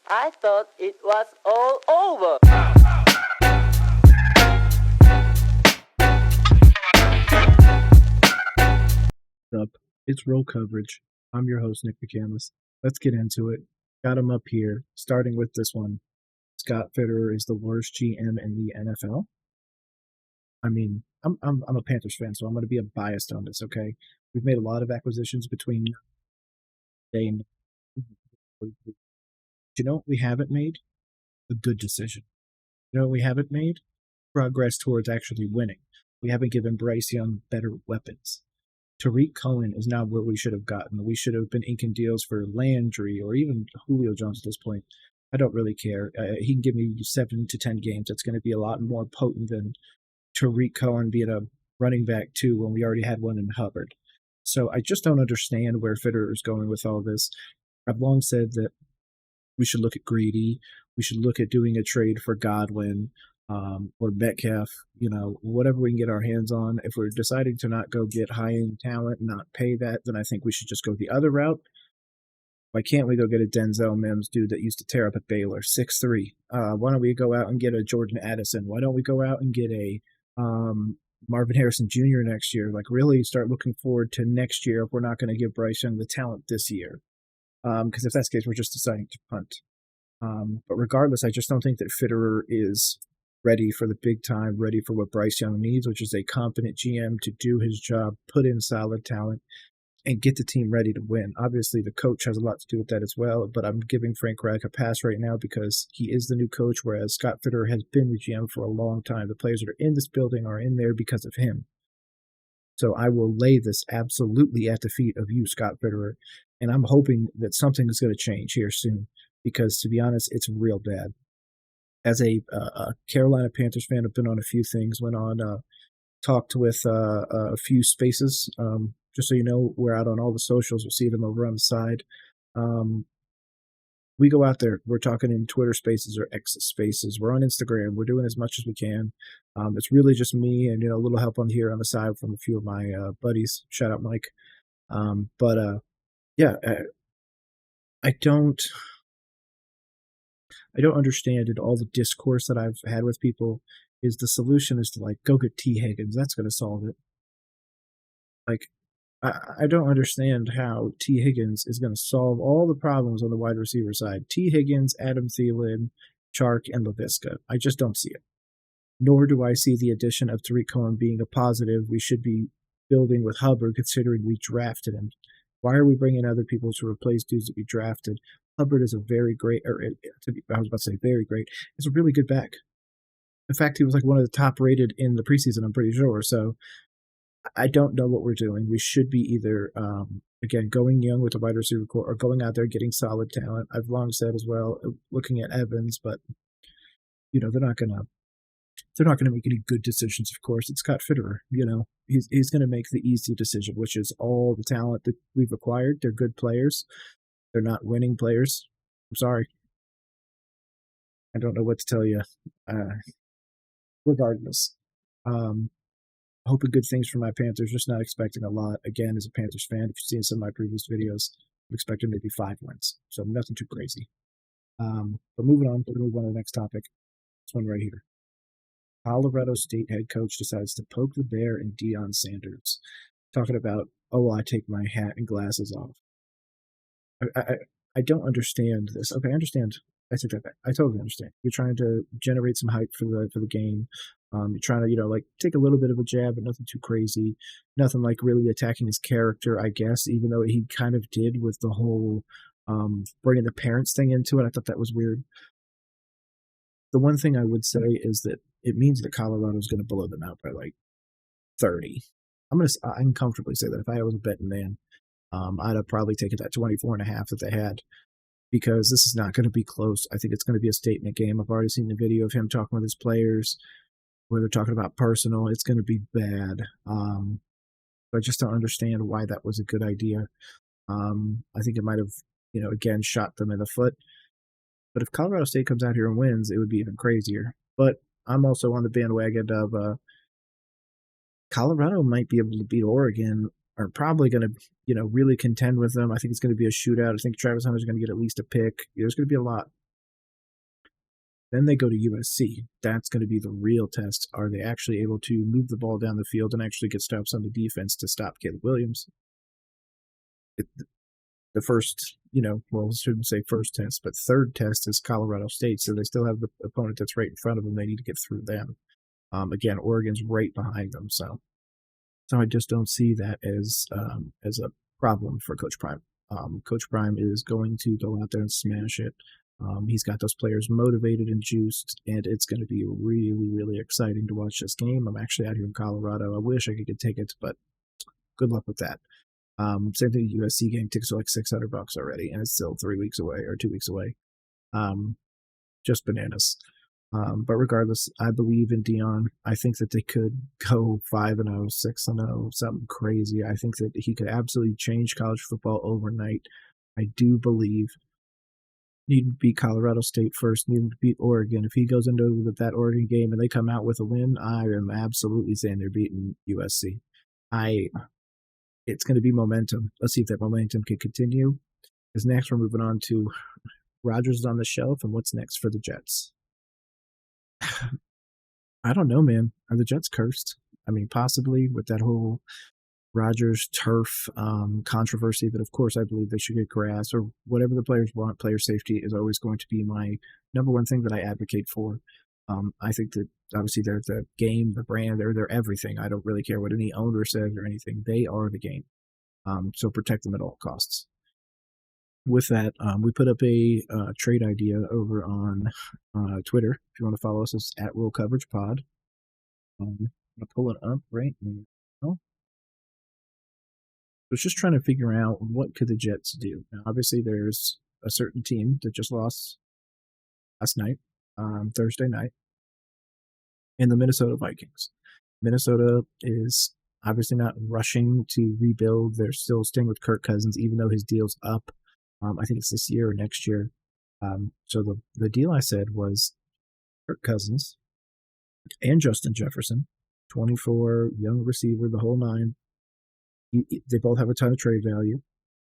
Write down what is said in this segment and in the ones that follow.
I thought it was all over. Up. It's roll coverage. I'm your host, Nick McCandless. Let's get into it. Got him up here, starting with this one. Scott Fitterer is the worst GM in the NFL. I mean, I'm a Panthers fan, so I'm going to be biased on this, okay? We've made a lot of acquisitions between day and you know what we haven't made? A good decision. You know what we haven't made? Progress towards actually winning. We haven't given Bryce Young better weapons. Tariq Cohen is not where we should have gotten. We should have been inking deals for Landry or even Julio Jones at this point. I don't really care. He can give me 7 to 10 games. That's going to be a lot more potent than Tariq Cohen being a running back too when we already had one in Hubbard. So I just don't understand where Fitterer is going with all this. I've long said that we should look at Greedy. We should look at doing a trade for Godwin or Metcalf, whatever we can get our hands on. If we're deciding to not go get high-end talent and not pay that, then I think we should just go the other route. Why can't we go get a Denzel Mims dude that used to tear up at Baylor, 6'3"? Why don't we go out and get a Jordan Addison? Why don't we go out and get a Marvin Harrison Jr. next year? Like, really start looking forward to next year if we're not going to give Bryce Young the talent this year. Because if that's the case, we're just deciding to punt. But regardless, I just don't think that Fitterer is ready for the big time, ready for what Bryce Young needs, which is a competent GM to do his job, put in solid talent, and get the team ready to win. Obviously, the coach has a lot to do with that as well, but I'm giving Frank Reich a pass right now because he is the new coach, whereas Scott Fitterer has been the GM for a long time. The players that are in this building are in there because of him. So I will lay this absolutely at the feet of you, Scott Fitterer, and I'm hoping that something is going to change here soon because, to be honest, it's real bad. As a Carolina Panthers fan, I've been on a few things, went on, talked with a few spaces. Just so you know, we're out on all the socials. You'll see them over on the side. We go out there. We're talking in Twitter spaces or X spaces. We're on Instagram. We're doing as much as we can. It's really just me and, a little help on here on the side from a few of my buddies. Shout out, Mike. I don't understand it. All the discourse that I've had with people is the solution is to go get T. Higgins. That's going to solve it. I don't understand how T. Higgins is going to solve all the problems on the wide receiver side. T. Higgins, Adam Thielen, Chark, and LaVisca. I just don't see it. Nor do I see the addition of Tariq Cohen being a positive. We should be building with Hubbard considering we drafted him. Why are we bringing other people to replace dudes that we drafted? Hubbard is a very great, very great. He's a really good back. In fact, he was one of the top rated in the preseason, I'm pretty sure. So I don't know what we're doing. We should be either, again, going young with a wide receiver core or going out there getting solid talent. I've long said as well, looking at Evans, but they're not going to make any good decisions. Of course, it's Scott Fitterer. He's going to make the easy decision, which is all the talent that we've acquired. They're good players. They're not winning players. I'm sorry. I don't know what to tell you. Regardless, hoping good things for my Panthers. Just not expecting a lot. Again, as a Panthers fan, if you've seen some of my previous videos, I'm expecting maybe 5 wins. So nothing too crazy. But moving on, we're going to move on to the next topic. This one right here. Colorado State head coach decides to poke the bear in Deion Sanders. Talking about, I take my hat and glasses off. I don't understand this. Okay, I understand. I take that back. I totally understand. You're trying to generate some hype for the game. You're trying to, take a little bit of a jab, but nothing too crazy. Nothing really attacking his character, I guess, even though he kind of did with the whole bringing the parents thing into it. I thought that was weird. The one thing I would say is that it means that Colorado is going to blow them out by 30. I can comfortably say that if I was a betting man, I'd have probably taken that 24.5 that they had, because this is not going to be close. I think it's going to be a statement game. I've already seen the video of him talking with his players where they're talking about personal. It's going to be bad. I just don't understand why that was a good idea. I think it might have, again, shot them in the foot. But if Colorado State comes out here and wins, it would be even crazier. But I'm also on the bandwagon of Colorado might be able to beat Oregon, are probably going to, really contend with them. I think it's going to be a shootout. I think Travis Hunter's going to get at least a pick. There's going to be a lot. Then they go to USC. That's going to be the real test. Are they actually able to move the ball down the field and actually get stops on the defense to stop Caleb Williams? The first, well, I shouldn't say first test, but third test is Colorado State. So they still have the opponent that's right in front of them. They need to get through them. Again, Oregon's right behind them. So I just don't see that as a problem for Coach Prime. Coach Prime is going to go out there and smash it. He's got those players motivated and juiced, and it's going to be really, really exciting to watch this game. I'm actually out here in Colorado. I wish I could get tickets, but good luck with that. Same thing, USC game tickets are like $600 already, and it's still 3 weeks away or 2 weeks away. Just bananas. But regardless, I believe in Deion. I think that they could go 5-0, 6-0, something crazy. I think that he could absolutely change college football overnight. I do believe need to beat Colorado State first, need to beat Oregon. If he goes into that Oregon game and they come out with a win, I am absolutely saying they're beating USC. It's going to be momentum. Let's see if that momentum can continue. Because next we're moving on to Rodgers is on the shelf, and what's next for the Jets? I don't know, man. Are the Jets cursed? I mean, possibly with that whole Rodgers turf controversy, but of course I believe they should get grass or whatever the players want. Player safety is always going to be my number one thing that I advocate for. I think that obviously they're the game, the brand, they're everything. I don't really care what any owner says or anything. They are the game. So protect them at all costs. With that, we put up a trade idea over on Twitter. If you want to follow us, it's at Roll Coverage Pod. I'm going to pull it up right now. I was just trying to figure out what could the Jets do. Now, obviously, there's a certain team that just lost last night, Thursday night, and the Minnesota Vikings. Minnesota is obviously not rushing to rebuild. They're still staying with Kirk Cousins, even though his deal's up. I think it's this year or next year. So the deal I said was Kirk Cousins and Justin Jefferson, 24, young receiver, the whole nine. They both have a ton of trade value.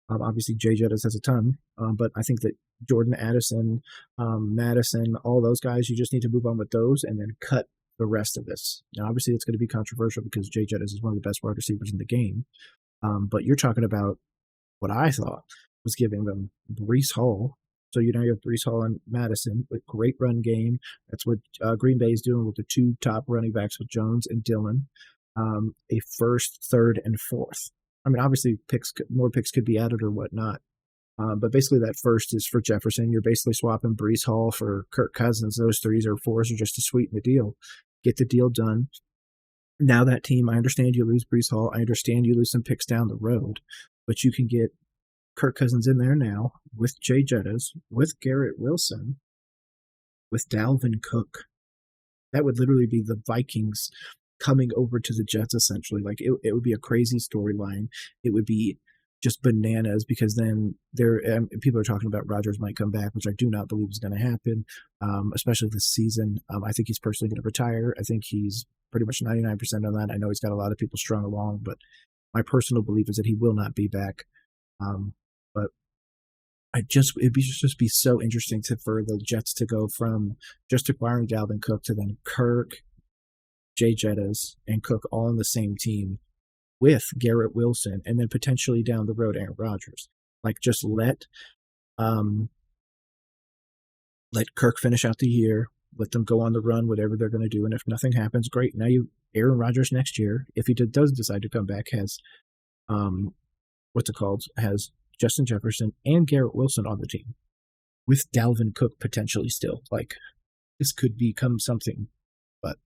Obviously, Jay Jettis has a ton, but I think that Jordan Addison, Madison, all those guys, you just need to move on with those and then cut the rest of this. Now, obviously, it's going to be controversial because Jay Jettis is one of the best wide receivers in the game. But you're talking about what I thought was giving them Breece Hall. So you have Breece Hall and Madison with great run game. That's what Green Bay is doing with the two top running backs with Jones and Dillon. A first, third, and fourth. I mean, obviously, more picks could be added or whatnot. But basically, that first is for Jefferson. You're basically swapping Breece Hall for Kirk Cousins. Those threes or fours are just to sweeten the deal. Get the deal done. Now that team, I understand you lose Breece Hall. I understand you lose some picks down the road. But you can get Kirk Cousins in there now with Jay Jettis, with Garrett Wilson, with Dalvin Cook. That would literally be the Vikings coming over to the Jets, essentially. Like, it would be a crazy storyline. It would be just bananas because then people are talking about Rodgers might come back, which I do not believe is going to happen, especially this season. I think he's personally going to retire. I think he's pretty much 99% on that. I know he's got a lot of people strung along, but my personal belief is that he will not be back. But it'd just be so interesting for the Jets to go from just acquiring Dalvin Cook to then Kirk, Jay Jettis, and Cook all on the same team with Garrett Wilson, and then potentially down the road Aaron Rodgers. Like, just let Kirk finish out the year, let them go on the run, whatever they're going to do, and if nothing happens, great. Now Aaron Rodgers next year, if he does decide to come back, has has Justin Jefferson and Garrett Wilson on the team with Dalvin Cook potentially still. Like, this could become something, but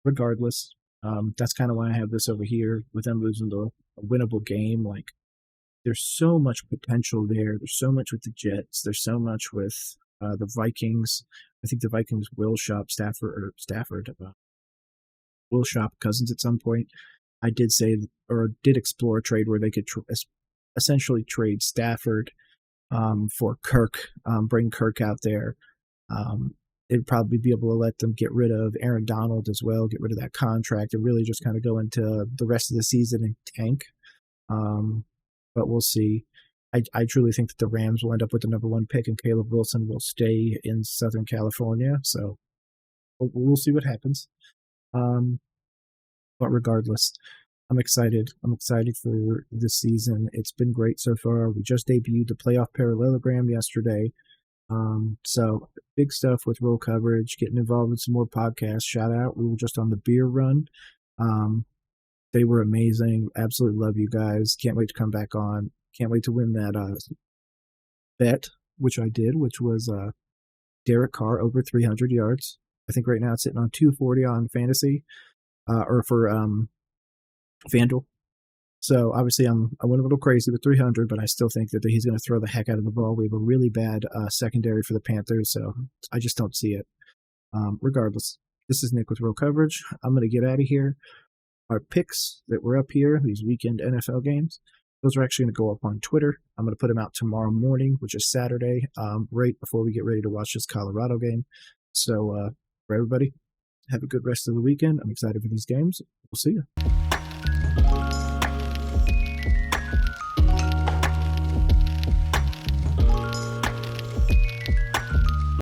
regardless, that's kind of why I have this over here with them losing a winnable game. Like, there's so much potential there. There's so much with the Jets. There's so much with the Vikings. I think the Vikings will shop Stafford will shop Cousins at some point. I did explore a trade where they could essentially trade Stafford for Kirk, bring Kirk out there. They'd probably be able to let them get rid of Aaron Donald as well, get rid of that contract, and really just kind of go into the rest of the season and tank. But we'll see. I truly think that the Rams will end up with the number 1 pick, and Caleb Wilson will stay in Southern California. So we'll see what happens. But regardless, I'm excited. I'm excited for this season. It's been great so far. We just debuted the PlayoffParallelogram yesterday. So big stuff with roll coverage, getting involved with some more podcasts. Shoutout. We were just on the beerrun. They were amazing. Absolutely love you guys. Can't wait to come back on. Can't wait to win that bet, which I did, which was Derek Carr over 300 yards. I think right now it's sitting on 240 on fantasy, or for FanDuel. So obviously I went a little crazy with 300, but I still think that he's going to throw the heck out of the ball. We have a really bad secondary for the Panthers, so I just don't see it. Regardless, this is Nick with Real Coverage. I'm going to get out of here. Our picks that were up here, these weekend NFL games, those are actually going to go up on Twitter. I'm going to put them out tomorrow morning, which is Saturday, right before we get ready to watch this Colorado game. So for everybody, have a good rest of the weekend. I'm excited for these games. We'll see you.